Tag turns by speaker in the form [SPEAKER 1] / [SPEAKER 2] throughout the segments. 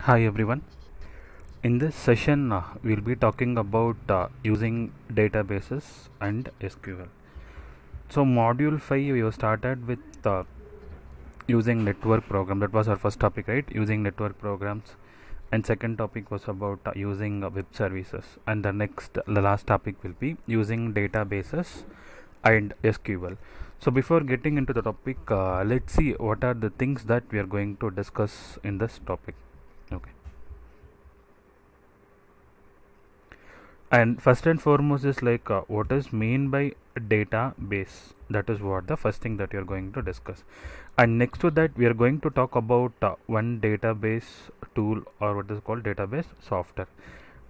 [SPEAKER 1] Hi everyone. In this session, we'll be talking about using databases and SQL. So, module 5, we have started with using network program. That was our first topic, right? Using network programs. And second topic was about using web services. And the last topic will be using databases and SQL. So, before getting into the topic, let's see what are the things that we are going to discuss in this topic. Okay. And first and foremost is like what is mean by database. That is what the first thing that we are going to discuss. And next to that we are going to talk about one database tool, or what is called database software.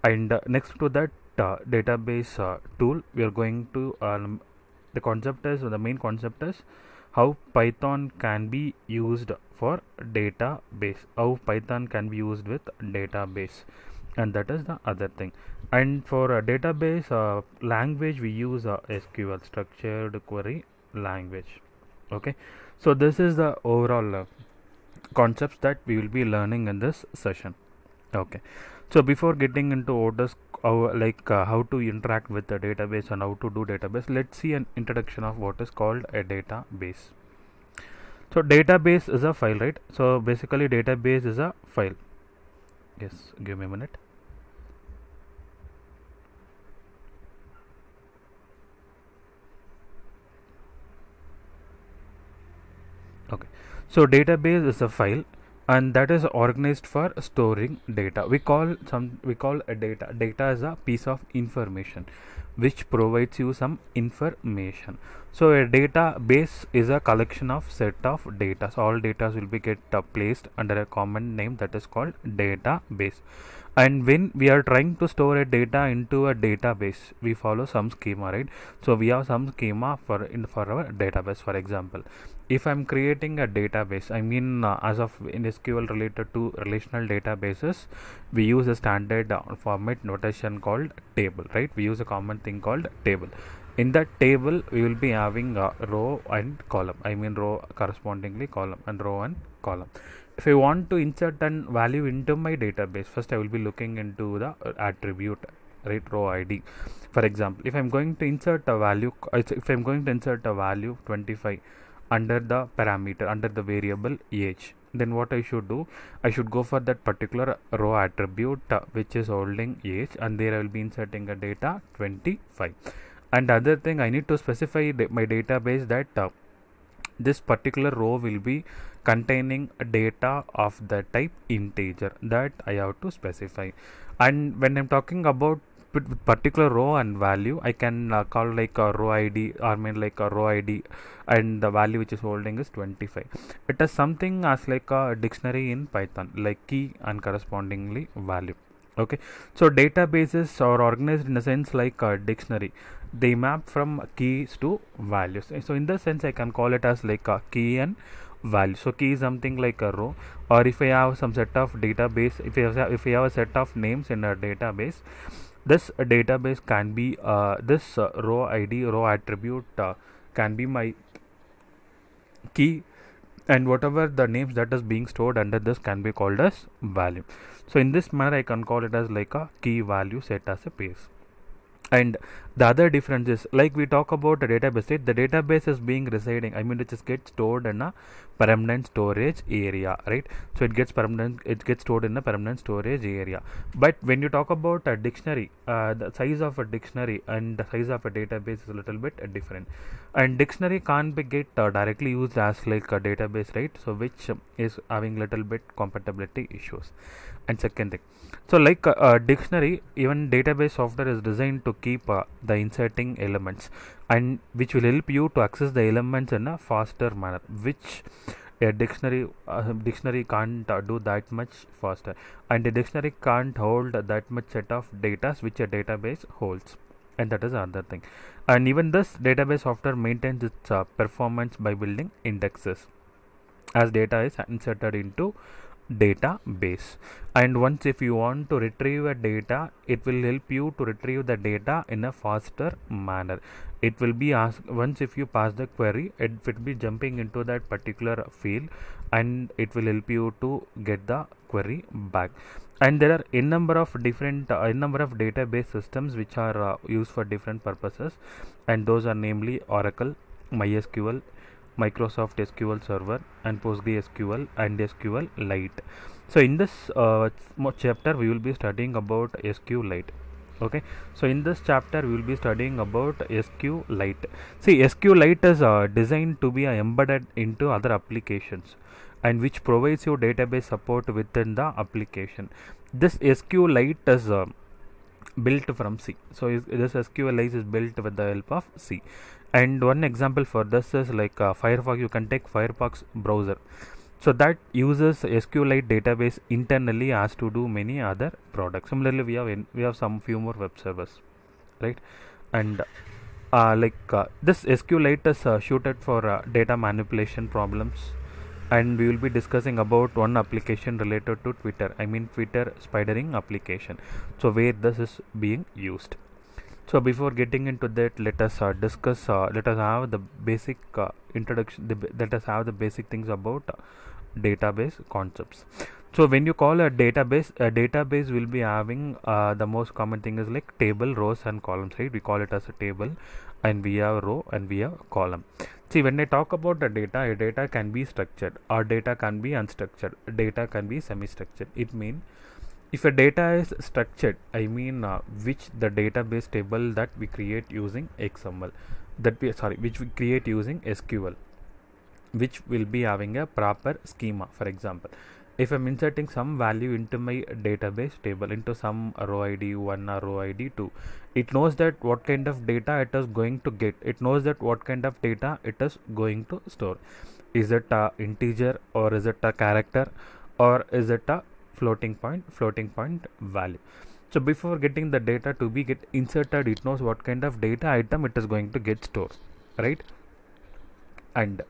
[SPEAKER 1] And next to that database tool, we are going to the main concept is how Python can be used for database, how Python can be used with database, and that is the other thing. And for a database language, we use SQL, structured query language. Okay, so this is the overall concepts that we will be learning in this session. Okay, so before getting into what is how to interact with the database and how to do database, let's see an introduction of what is called a database. So database is a file, right? So basically database is a file. Yes, give me a minute. Okay, so database is a file and that is organized for storing data. We call a data is a piece of information which provides you some information. So a database is a collection of set of data. So all data will be get placed under a common name that is called database. And when we are trying to store a data into a database, we follow some schema, right? So we have some schema for our database. For example, if I'm creating a database, I mean as of in SQL related to relational databases, we use a standard format notation called table, right? We use a common thing called table. In that table we will be having row and column, I mean row correspondingly column, and row and column. If I want to insert an value into my database, first I will be looking into the attribute, right? Row ID. For example, if I'm going to insert a value 25 under the parameter, under the variable age, then what I should do, I should go for that particular row attribute which is holding age, and there I will be inserting a data 25. And other thing, I need to specify my database that this particular row will be containing data of the type integer, that I have to specify. And when I'm talking about particular row and value, I can call like a row ID, or mean like a row ID, and the value which is holding is 25. It is something as like a dictionary in Python, like key and correspondingly value. Okay, so databases are organized in a sense like a dictionary. They map from keys to values. So in the sense I can call it as like a key and value. So key is something like a row, or if I have some set of database, if I have a set of names in a database, this database can be this row ID, row attribute can be my key, and whatever the names that is being stored under this can be called as value. So in this manner I can call it as like a key value set as a base. And the other difference is, like we talk about a database, right? The database is being residing, I mean it just gets stored in a permanent storage area, right? So it gets stored in a permanent storage area. But when you talk about a dictionary, the size of a dictionary and the size of a database is a little bit different, and dictionary can't be get directly used as like a database, right? So which is having little bit compatibility issues. And second thing, so like a dictionary, even database software is designed to keep the inserting elements, and which will help you to access the elements in a faster manner, which a dictionary can't do that much faster, and a dictionary can't hold that much set of data which a database holds. And that is another thing. And even this database software maintains its performance by building indexes as data is inserted into database. And once if you want to retrieve a data, it will help you to retrieve the data in a faster manner. It will be asked, once if you pass the query, it will be jumping into that particular field, and it will help you to get the query back. And there are a number of different number of database systems which are used for different purposes, and those are namely Oracle, MySQL, Microsoft SQL Server, and PostgreSQL and SQLite. So in this chapter we will be studying about SQLite. Okay, so in this chapter we will be studying about SQLite. See, SQLite is designed to be embedded into other applications, and which provides you database support within the application. This SQLite is built from C. So this SQLite is built with the help of C. And one example for this is like Firefox. You can take Firefox browser. So that uses SQLite database internally as to do many other products. Similarly, we have some few more web servers, right? And this SQLite is suited for data manipulation problems, and we will be discussing about one application related to Twitter. I mean Twitter spidering application. So where this is being used. So before getting into that, let us discuss. Let us have the basic introduction. Let us have the basic things about database concepts. So when you call a database will be having the most common thing is like table, rows, and columns. Right? We call it as a table, and we have row and we have column. See, when I talk about a data can be structured, or data can be unstructured, data can be semi-structured. It means if a data is structured, I mean which the database table that we create using XML, which we create using SQL, which will be having a proper schema. For example, if I'm inserting some value into my database table, into some row ID 1 or row ID 2, it knows that what kind of data it is going to get. It knows that what kind of data it is going to store. Is it a integer, or is it a character, or is it a floating point value? So before getting the data to be get inserted, it knows what kind of data item it is going to get stored, right? And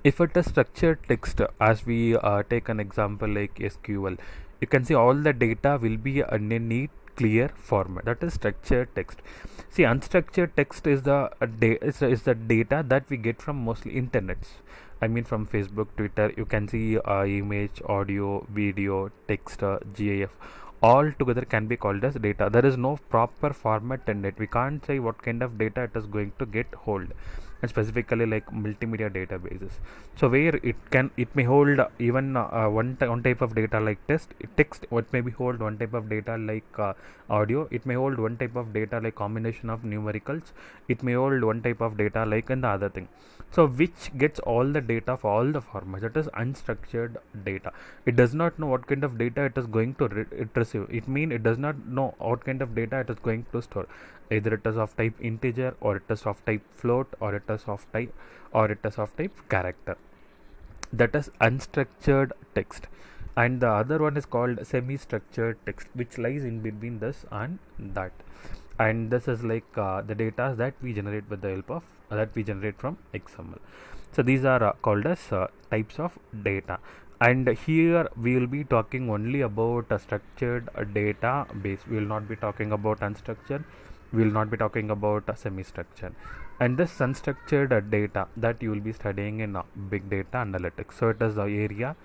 [SPEAKER 1] if it is structured text, as we take an example like SQL, you can see all the data will be in a neat clear format. That is structured text. See, unstructured text is the data that we get from mostly internets. I mean from Facebook, Twitter. You can see image, audio, video, text, GIF, all together can be called as data. There is no proper format in it. We can't say what kind of data it is going to get hold, and specifically like multimedia databases. So where it may hold even one type of data like text. It may be hold one type of data like audio. It may hold one type of data like combination of numericals. It may hold one type of data like in the other thing. So which gets all the data for all the formats. That is unstructured data. It does not know what kind of data it is going to receive. It means it does not know what kind of data it is going to store. Either it is of type integer, or it is of type float, or it is of type character. That is unstructured text. And the other one is called semi-structured text, which lies in between this and that. And this is like the data that we generate with the help of that we generate from XML. So these are called as types of data. And here we will be talking only about a structured database. We will not be talking about unstructured. We will not be talking about semi-structured. And this unstructured data that you will be studying in big data analytics. So it is the area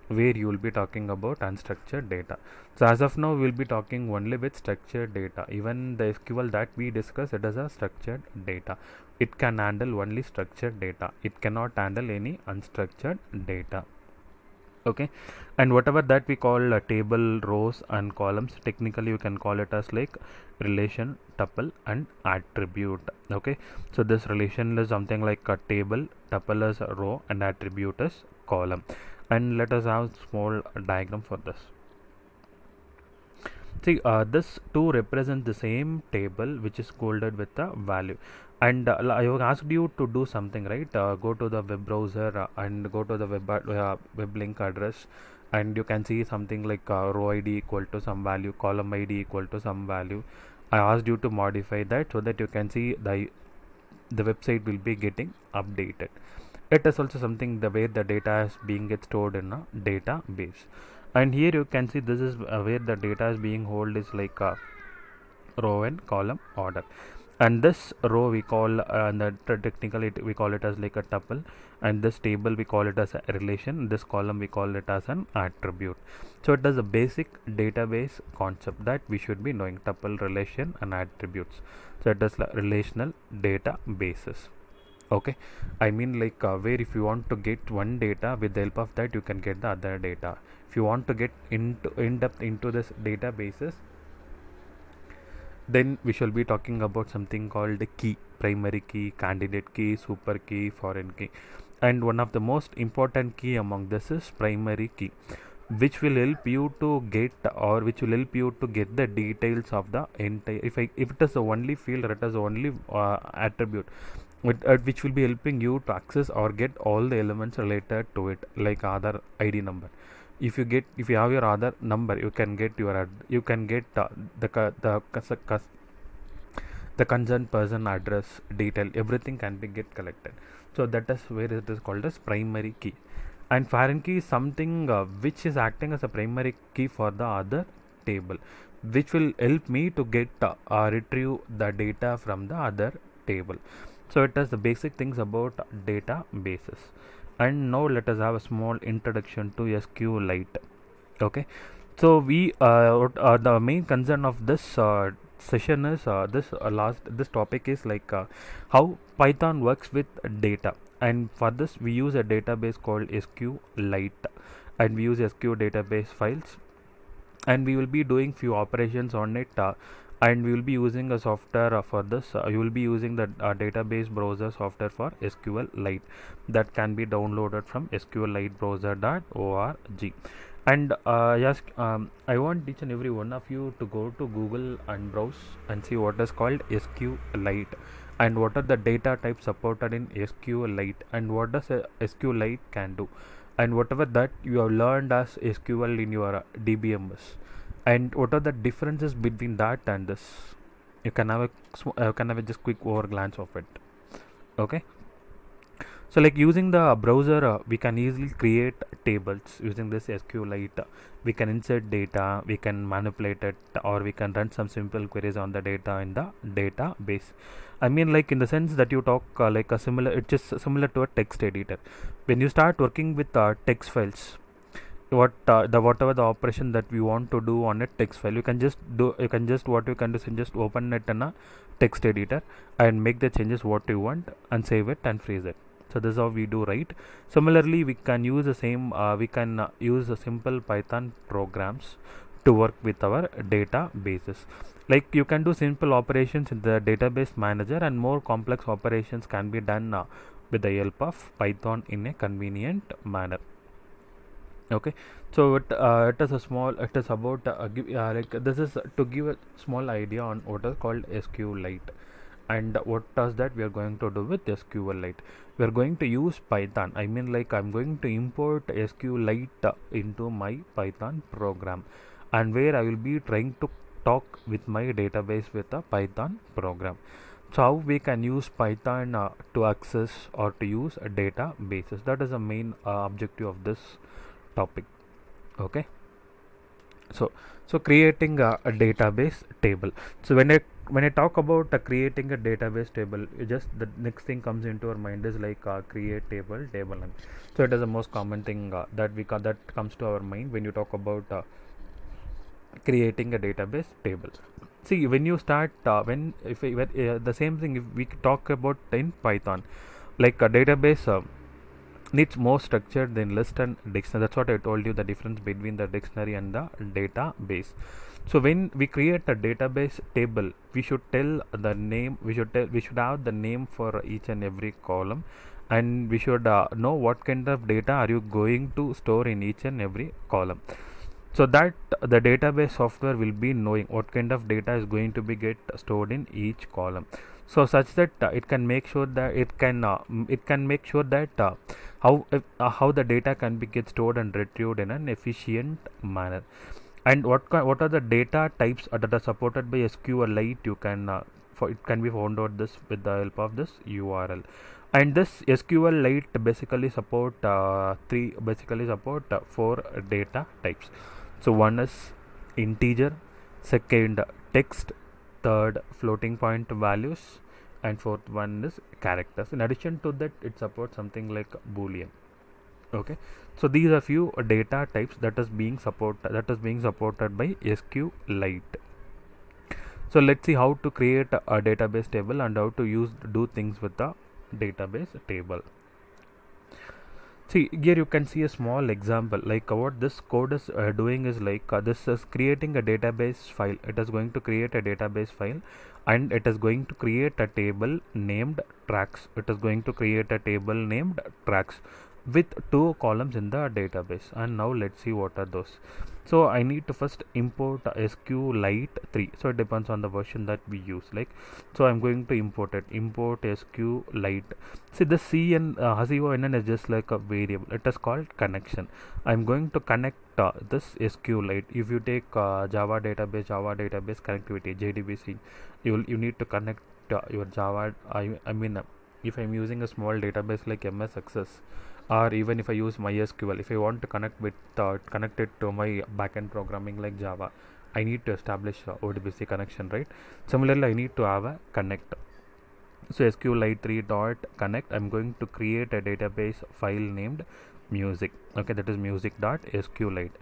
[SPEAKER 1] where you will be talking about unstructured data. So as of now we will be talking only with structured data. Even the SQL that we discuss, it is a structured data. It can handle only structured data. It cannot handle any unstructured data. Okay, and whatever that we call a table, rows, and columns, technically you can call it as like relation, tuple, and attribute. Okay, so this relation is something like a table, tuple is a row, and attribute is column. And let us have small diagram for this. See, this two represent the same table which is coded with the value. And I have asked you to do something, right? Go to the web browser and go to the web link address, and you can see something like row ID equal to some value, column ID equal to some value. I asked you to modify that so that you can see the website will be getting updated. It is also something the way the data is being get stored in a database. And here you can see this is where the data is being held is like a row and column order. and this row we call technically we call it as like a tuple, and this table we call it as a relation, this column we call it as an attribute. So it is a basic database concept that we should be knowing: tuple, relation and attributes. So it is relational databases. Okay, I mean like where if you want to get one data, with the help of that you can get the other data. If you want to get into in depth into this databases, then we shall be talking about something called the key: primary key, candidate key, super key, foreign key. And one of the most important key among this is primary key, which will help you to get, or which will help you to get the details of the entire, if it is the only field, or it is the only attribute which will be helping you to access or get all the elements related to it, like Aadhaar ID number. If you have your Aadhaar number, you can get the concerned person address detail, everything can be get collected. So that is where it is called as primary key. And foreign key is something which is acting as a primary key for the other table, which will help me to get retrieve the data from the other table. So it is the basic things about databases. And now let us have a small introduction to SQLite. Okay, so we the main concern of this session is this topic is like how Python works with data. And for this we use a database called SQLite, and we use SQL database files, and we will be doing few operations on it, and we will be using a software for this. You will be using the database browser software for SQLite that can be downloaded from sqlitebrowser.org. And yes, I want each and every one of you to go to Google and browse and see what is called SQLite, and what are the data types supported in SQLite, and what does a SQLite can do, and whatever that you have learned as SQL in your DBMS, and what are the differences between that and this. You can have a just quick over glance of it. Okay, so like using the browser, we can easily create tables using this SQLite. We can insert data, we can manipulate it, or we can run some simple queries on the data in the database. I mean like in the sense that you talk like a similar, it's just similar to a text editor. When you start working with text files, whatever the operation that we want to do on a text file, you can just open it in a text editor and make the changes what you want and save it and freeze it. So this is how we do, right? Similarly, we can use the same use the simple Python programs to work with our databases. Like you can do simple operations in the database manager, and more complex operations can be done with the help of Python in a convenient manner. Okay, so it is about like this is to give a small idea on what is called SQLite, and what does that we are going to do with SQLite. We are going to use Python. I mean like I'm going to import SQLite into my Python program, and where I will be trying to talk with my database with a Python program. So how we can use Python to access or to use databases. That is the main objective of this topic. Okay, so creating a database table. So when I talk about creating a database table, just the next thing comes into our mind is like create table name. So it is the most common thing that comes to our mind when you talk about creating a database table. See, when you start the same thing if we talk about in Python, like a database needs more structure than list and dictionary. That's what I told you, the difference between the dictionary and the database. So when we create a database table, we should tell the name, we should have the name for each and every column, and we should know what kind of data are you going to store in each and every column, so that the database software will be knowing what kind of data is going to be get stored in each column, so such that it can make sure that how the data can be get stored and retrieved in an efficient manner. And what are the data types that are supported by SQLite? You can it can be found out this with the help of this URL. And this SQLite basically support four data types. So one is integer, second text, third floating point values, and fourth one is characters. In addition to that, it supports something like boolean. Okay, so these are few data types that is being supported by SQLite. So let's see how to create a database table and how to do things with the database table. See, here you can see a small example, like what this code is doing is like this is creating a database file. It is going to create a database file, and it is going to create a table named tracks. It is going to create a table named tracks with 2 columns in the database. And now let's see what are those. So I need to first import SQLite 3. So it depends on the version that we use. Like, so I'm going to import SQLite. See, the C and CONN is just like a variable. It is called connection. I'm going to connect this SQLite. If you take Java database connectivity, JDBC, you need to connect your Java. I mean, if I'm using a small database like MS Access, or even if I use MySQL, if I want to connect it to my backend programming like Java, I need to establish ODBC connection, right? Similarly, I need to have a connect. So SQLite 3 dot connect, I'm going to create a database file named music. Okay, that is music dot SQLite,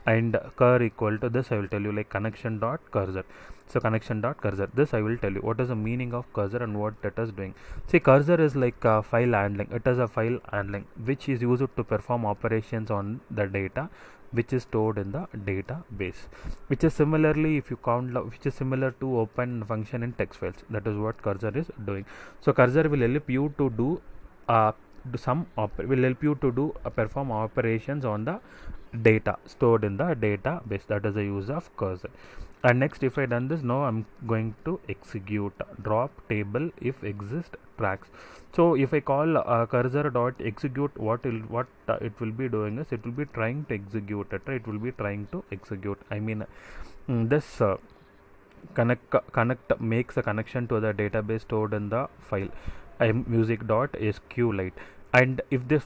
[SPEAKER 1] and cur equal to this I will tell you like connection dot cursor. So connection dot cursor, this I will tell you what is the meaning of cursor and what it is doing. See, cursor is like file handling. It is a file handling which is used to perform operations on the data which is stored in the database, which is similarly, if you count, which is similar to open function in text files. That is what cursor is doing. So cursor will help you to do perform operations on the data stored in the database. That is the use of cursor. And next, if I done this, now I'm going to execute drop table if exist tracks. So if I call cursor dot execute, what it will be doing is it will be trying to execute it, right? It will be trying to execute. I mean, this connect makes a connection to the database stored in the file music.sqlite. And if this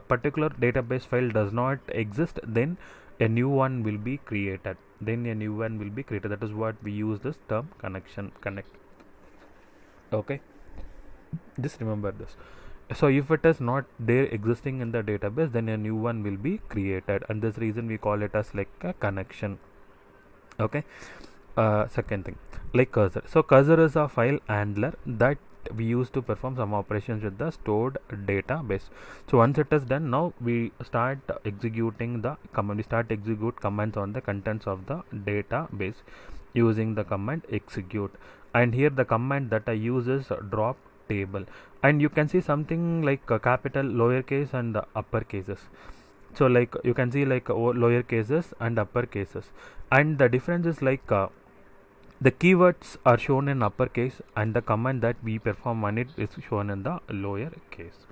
[SPEAKER 1] particular database file does not exist, then a new one will be created. That is what we use this term connect. Okay, just remember this. So if it is not there existing in the database, then a new one will be created, and this reason we call it as like a connection. Okay. Second thing, like cursor. So cursor is a file handler that we use to perform some operations with the stored database. So once it is done, now we start executing the command. We start execute commands on the contents of the database using the command execute. And here the command that I use is drop table, and you can see something like capital, lowercase, and upper cases. So like you can see like lower cases and upper cases, and the difference is like the keywords are shown in uppercase and the command that we perform on it is shown in the lower case.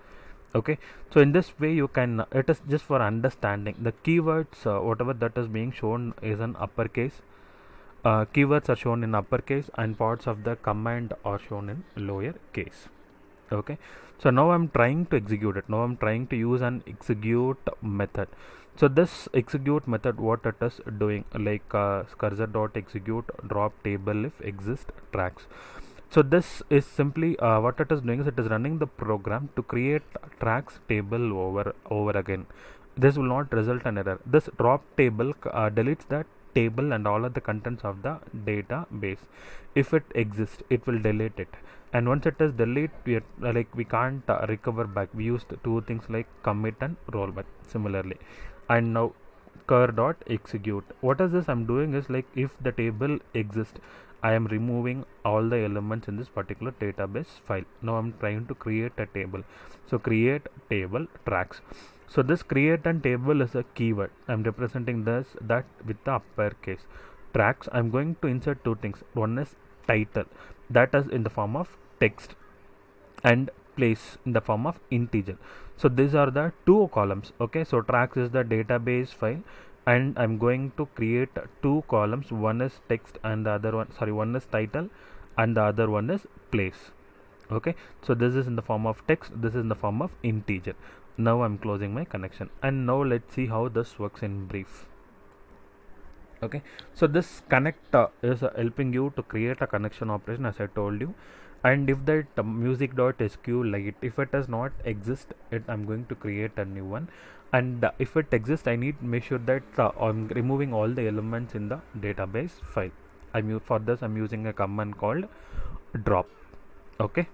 [SPEAKER 1] Okay, so in this way you can, it is just for understanding, the keywords whatever that is being shown is in uppercase, keywords are shown in uppercase, and parts of the command are shown in lower case. Okay, so now I'm trying to execute it. Now I'm trying to use an execute method. So this execute method, what it is doing, like cursor dot execute drop table if exist tracks. So this is simply what it is doing is it is running the program to create tracks table over again. This will not result in error. This drop table deletes that table and all of the contents of the database. If it exists, it will delete it, and once it is deleted, we can't recover back. We used two things like commit and rollback similarly. And now cur dot execute, what is this I'm doing is like if the table exists, I am removing all the elements in this particular database file. Now I'm trying to create a table. So create table tracks. So this create and table is a keyword. I'm representing that with the uppercase. Tracks, I'm going to insert two things. One is title, that is in the form of text, and place in the form of integer. So these are the two columns. Okay, so tracks is the database file, and I'm going to create two columns. One is text and the other one is title, and the other one is place. Okay, so this is in the form of text, this is in the form of integer. Now I'm closing my connection, and now let's see how this works in brief. Okay, so this connect is helping you to create a connection operation, as I told you. And if that music.sq light, if it does not exist, I'm going to create a new one. And if it exists, I need to make sure that I'm removing all the elements in the database file. For this I'm using a command called drop. Okay,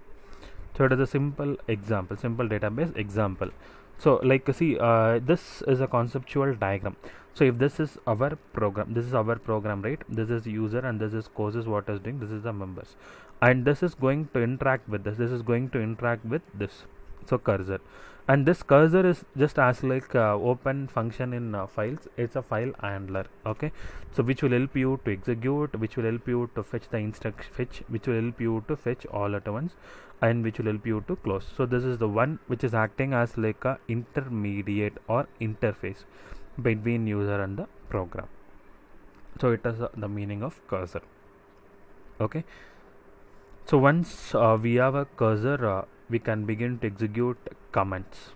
[SPEAKER 1] so it is a simple example, simple database example. So like see, this is a conceptual diagram. So if this is our program, this is our program, right? This is user and this is courses, what is doing, this is the members, and this is going to interact with this is going to interact with this. So cursor, and this cursor is just as like open function in files. It's a file handler. Okay, so which will help you to execute, which will help you to fetch the instruction fetch, which will help you to fetch all at once, and which will help you to close. So this is the one which is acting as like a intermediate or interface between user and the program. So it is the meaning of cursor. Okay, so once we have a cursor, we can begin to execute commands.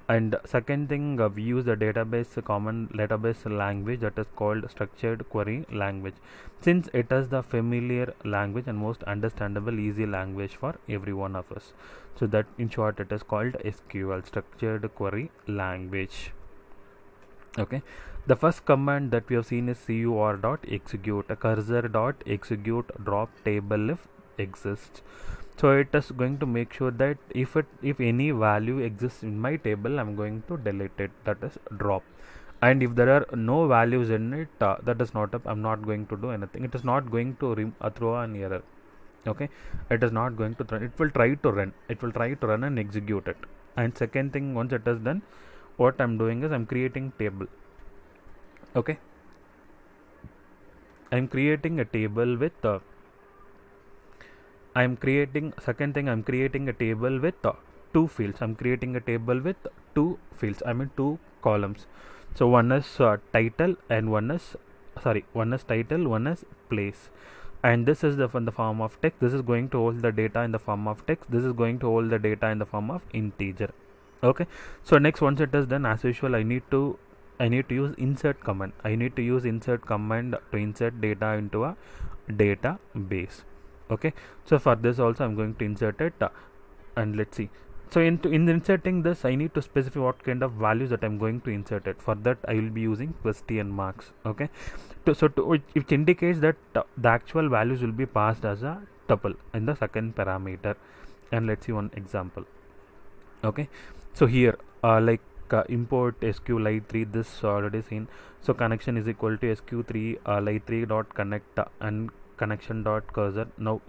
[SPEAKER 1] And second thing, we use the database common database language, that is called structured query language, since it is the familiar language and most understandable easy language for every one of us. So that in short it is called SQL, structured query language. Okay, the first command that we have seen is cur.execute, cursor.execute drop table if exists. So it is going to make sure that if any value exists in my table, I'm going to delete it, that is drop. And if there are no values in it, that is not up, I'm not going to do anything. It is not going to throw an error. Okay, it is not going to run, it will try to run and execute it. And second thing, once it is done, what I'm doing is I'm creating table. Okay, I'm creating a table with second thing, I'm creating a table with two fields. I'm creating a table with two fields, I mean two columns. So one is title and one is title, one is place. And this is in the form of text. This is going to hold the data in the form of text. This is going to hold the data in the form of integer. Okay, so next, once it is done, as usual, I need to use insert command. I need to use insert command to insert data into a database. Okay, so for this also I'm going to insert it, and let's see. So in inserting this, I need to specify what kind of values that I'm going to insert it. For that I will be using question marks. Okay, which indicates that the actual values will be passed as a tuple in the second parameter. And let's see one example. Okay, so here import sqlite3, this already seen. So connection is equal to sq3 lite3 dot connect and connection dot cursor. Now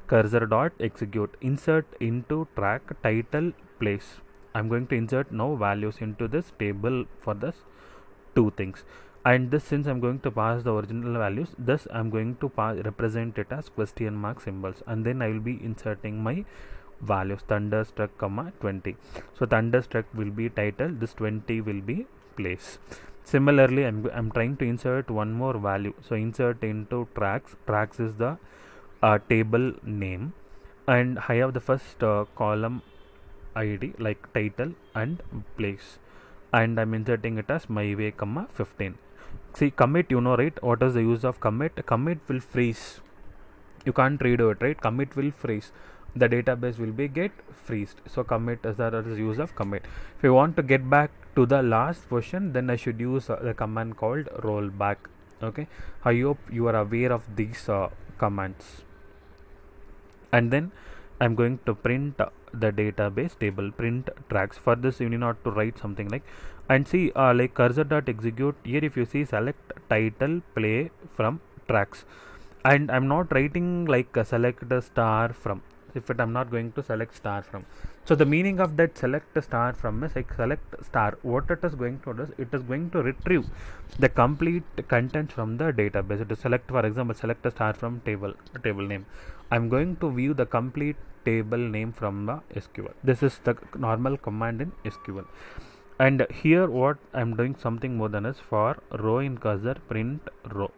[SPEAKER 1] cursor dot execute, insert into track title place. I'm going to insert now values into this table for this two things. And this, since I'm going to pass the original values, this I'm going to represent it as question mark symbols, and then I will be inserting my values, thunderstruck comma 20. So thunderstruck will be title, this 20 will be place. Similarly, I'm trying to insert one more value. So insert into tracks is the table name, and I have the first column ID like title and place, and I'm inserting it as my way comma 15. See, commit, you know, right? What is the use of commit? Commit will freeze, you can't redo it, right? Commit will freeze, the database will be get freezed. So commit is the use of commit. If you want to get back to the last version, then I should use the command called rollback. Okay, I hope you are aware of these commands. And then I'm going to print the database table, print tracks. For this you need not to write something like, and see like cursor.execute here, if you see select title play from tracks, and I'm not writing like select a star from, if it I'm not going to select star from. So the meaning of that select a star from is like select star, what it is going to do is it is going to retrieve the complete content from the database. It is select, for example, select a star from table name. I'm going to view the complete table name from the SQL. This is the normal command in SQL. And here what I'm doing something more than is, for row in cursor print row.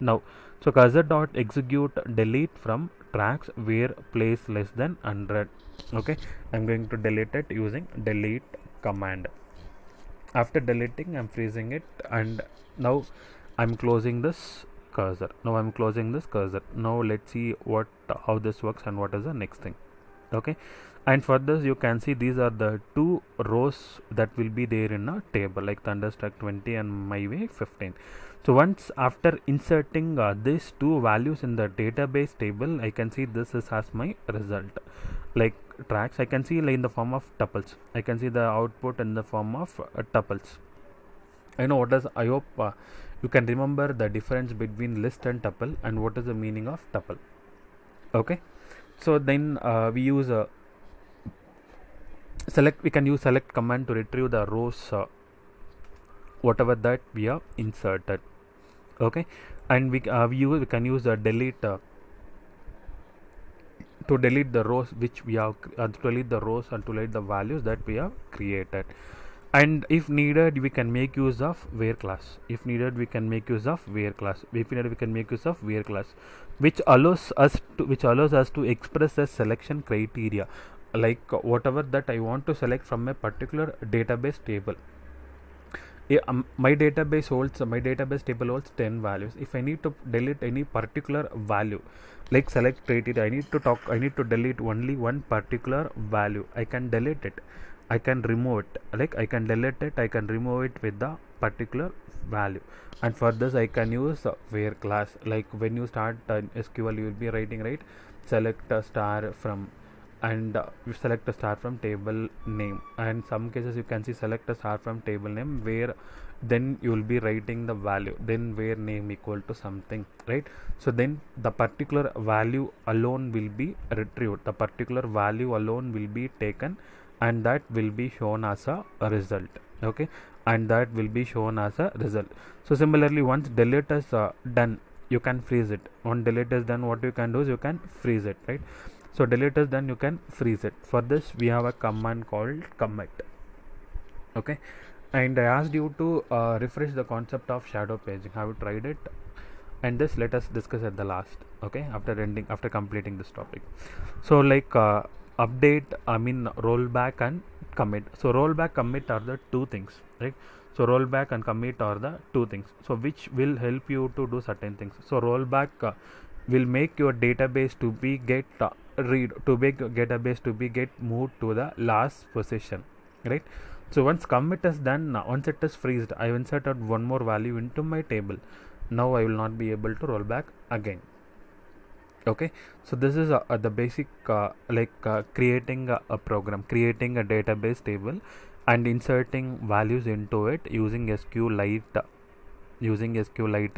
[SPEAKER 1] Now so cursor dot execute delete from tracks where place less than 100. Okay, I'm going to delete it using delete command. After deleting, I'm freezing it, and now I'm closing this cursor. Now I'm closing this cursor. Now let's see how this works and what is the next thing. Okay, and for this you can see these are the two rows that will be there in a table, like Thunderstruck 20 and MyWay 15. So once after inserting these two values in the database table, I can see this is as my result. Like tracks, I can see like in the form of tuples. I can see the output in the form of tuples. I know what is. I hope you can remember the difference between list and tuple and what is the meaning of tuple. Okay, so then we use select. We can use select command to retrieve the rows whatever that we have inserted. Okay, and we can use the delete to delete the rows which we have to delete the rows and to delete the values that we have created. And if needed we can make use of where class. If needed we can make use of where class. If needed we can make use of where class, which allows us to express a selection criteria, like whatever that I want to select from a particular database table. My database table holds 10 values. If I need to delete any particular value, like select criteria, I need to delete only one particular value. I can delete it, I can remove it, like I can delete it, I can remove it with the particular value. And for this I can use where class. Like when you start SQL, you will be writing, right, select a star from, and you select a star from table name, and some cases you can see select a star from table name, where then you will be writing the value, then where name equal to something, right? So then the particular value alone will be retrieved, the particular value alone will be taken, and that will be shown as a result. Okay, and that will be shown as a result. So similarly, once delete is done, you can freeze it. On delete is done, what you can do is you can freeze it, right? So delete is done, you can freeze it. For this we have a command called commit. Okay, and I asked you to refresh the concept of shadow paging. Have you tried it? And this let us discuss at the last. Okay, after completing this topic. So like update, rollback and commit. So rollback, commit are the two things, right? So rollback and commit are the two things, so which will help you to do certain things. So rollback will make your database to be get database to be get moved to the last position, right? So once commit is done, once it is freezed, I have inserted one more value into my table. Now I will not be able to roll back again. Okay, so this is the basic creating a program, creating a database table and inserting values into it using SQLite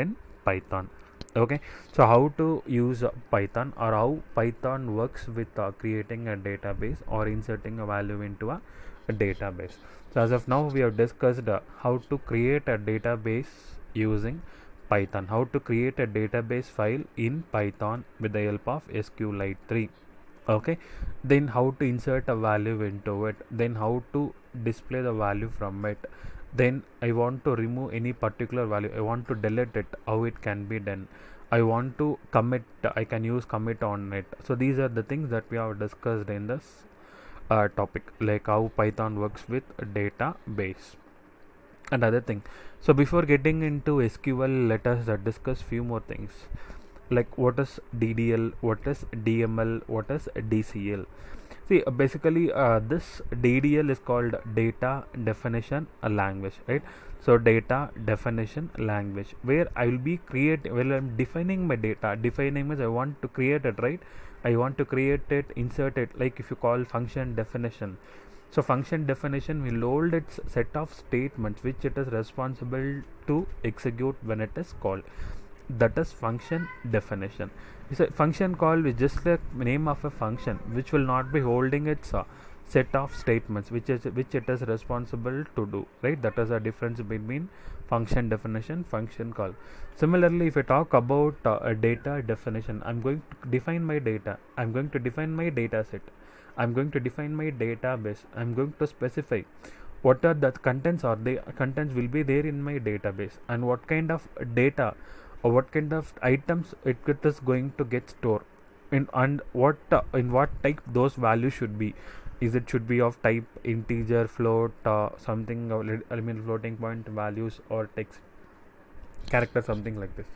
[SPEAKER 1] in Python. Okay, so how to use Python, or how Python works with creating a database or inserting a value into a database. So as of now we have discussed how to create a database using Python, how to create a database file in Python with the help of SQLite 3. Okay, then how to insert a value into it, then how to display the value from it, then I want to remove any particular value, I want to delete it, how it can be done, I want to commit, I can use commit on it. So these are the things that we have discussed in this topic, like how Python works with a database and other thing. So before getting into SQL, let us discuss few more things, like what is DDL, what is DML, what is DCL. See, basically this DDL is called data definition language, right? So data definition language, where I will be I'm defining my data. Defining means I want to create it, right? I want to create it, insert it, like if you call function definition. So function definition will hold its set of statements which it is responsible to execute when it is called. That is function definition. It's a function call is just the name of a function which will not be holding its set of statements which it is responsible to do, right? That is a difference between function definition, function call. Similarly, if I talk about a data definition, I'm going to define my data, I'm going to define my data set, I'm going to define my database, I'm going to specify what are the contents will be there in my database, and what kind of data or what kind of items it is going to get stored in, and in what type those values should be. Is it should be of type integer, float, something floating point values or text. character, something like this.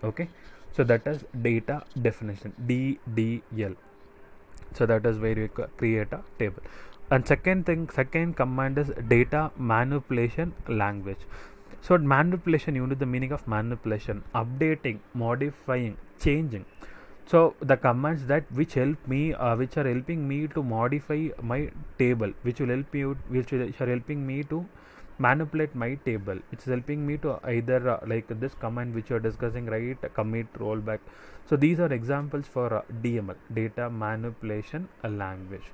[SPEAKER 1] Okay, so that is data definition, DDL. So that is where you create a table. And second command is data manipulation language. So manipulation, you know the meaning of manipulation: updating, modifying, changing. So the commands that which help me, which are helping me to modify my table, which will help you, which are helping me to manipulate my table. It's helping me to either like this command which you are discussing, right? Commit, rollback. So these are examples for DML, data manipulation language.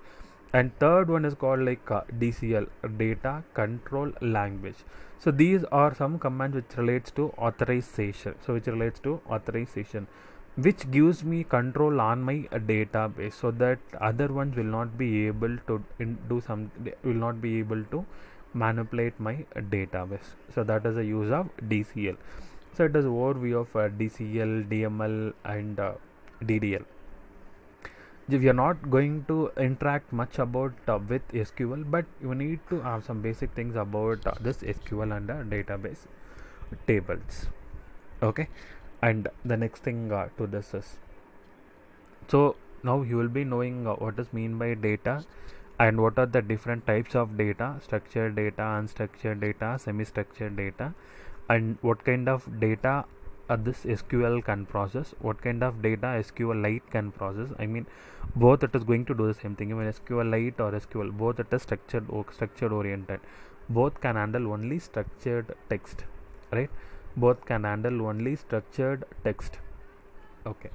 [SPEAKER 1] And third one is called like DCL, data control language. So these are some commands which relates to authorization. So which relates to authorization, which gives me control on my database, so that other ones will not be able to will not be able to manipulate my database. So that is the use of DCL. So it is overview of DCL, DML, and DDL. We are not going to interact much about with SQL, but you need to have some basic things about this SQL and database tables. Okay, and the next thing to this is, so now you will be knowing what is mean by data, and what are the different types of data: structured data, unstructured data, semi-structured data, and what kind of data this SQL can process, what kind of data SQLite can process. I mean, both it is going to do the same thing. Even SQLite or SQL, both it is structured oriented. Both can handle only structured text, right? Both can handle only structured text. Okay,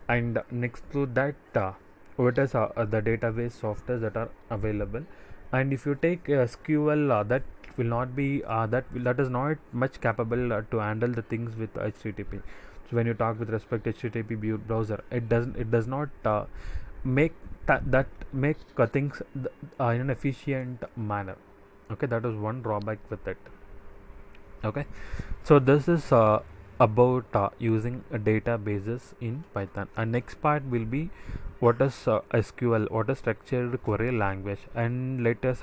[SPEAKER 1] and next to that, what is the database software that are available. And if you take SQL, that will not be that is not much capable to handle the things with HTTP. So when you talk with respect to HTTP browser, it does not make make things in an efficient manner. Okay, that is one drawback with it. Okay, so this is about using databases in Python. And next part will be what is SQL, what is structured query language, and let us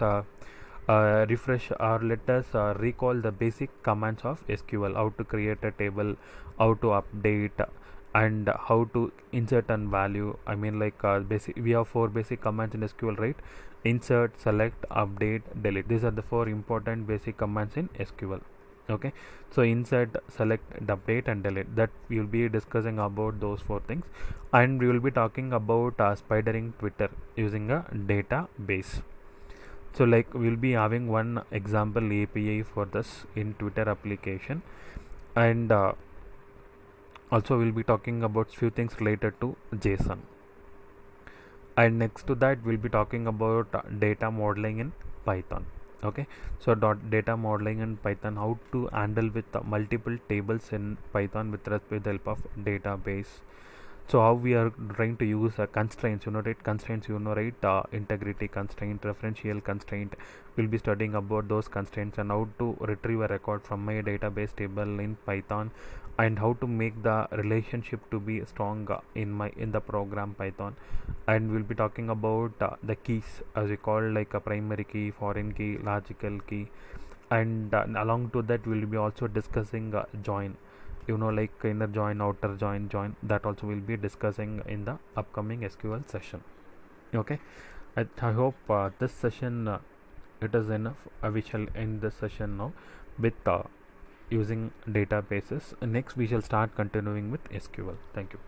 [SPEAKER 1] refresh, or let us recall the basic commands of SQL: how to create a table, how to update, and how to insert and value. I mean, like basic, we have 4 basic commands in SQL, right? Insert, select, update, delete. These are the 4 important basic commands in SQL. Okay, so insert, select, update, and delete, that we will be discussing about those 4 things. And we will be talking about spidering Twitter using a database. So like we will be having one example API for this in Twitter application. And also we'll be talking about few things related to JSON. And next to that, we'll be talking about data modeling in Python. Okay, so data modeling in Python, how to handle with multiple tables in Python with the help of database. So how we are trying to use constraints, right? Constraints, right? Integrity constraint, referential constraint. We'll be studying about those constraints, and how to retrieve a record from my database table in Python, and how to make the relationship to be strong in the program Python. And we'll be talking about the keys, as we call, like a primary key, foreign key, logical key. And along to that, we'll be also discussing join, like inner join, outer join, that also will be discussing in the upcoming SQL session. Okay, I hope this session it is enough. We shall end this session now with using databases. Next we shall start continuing with SQL. Thank you.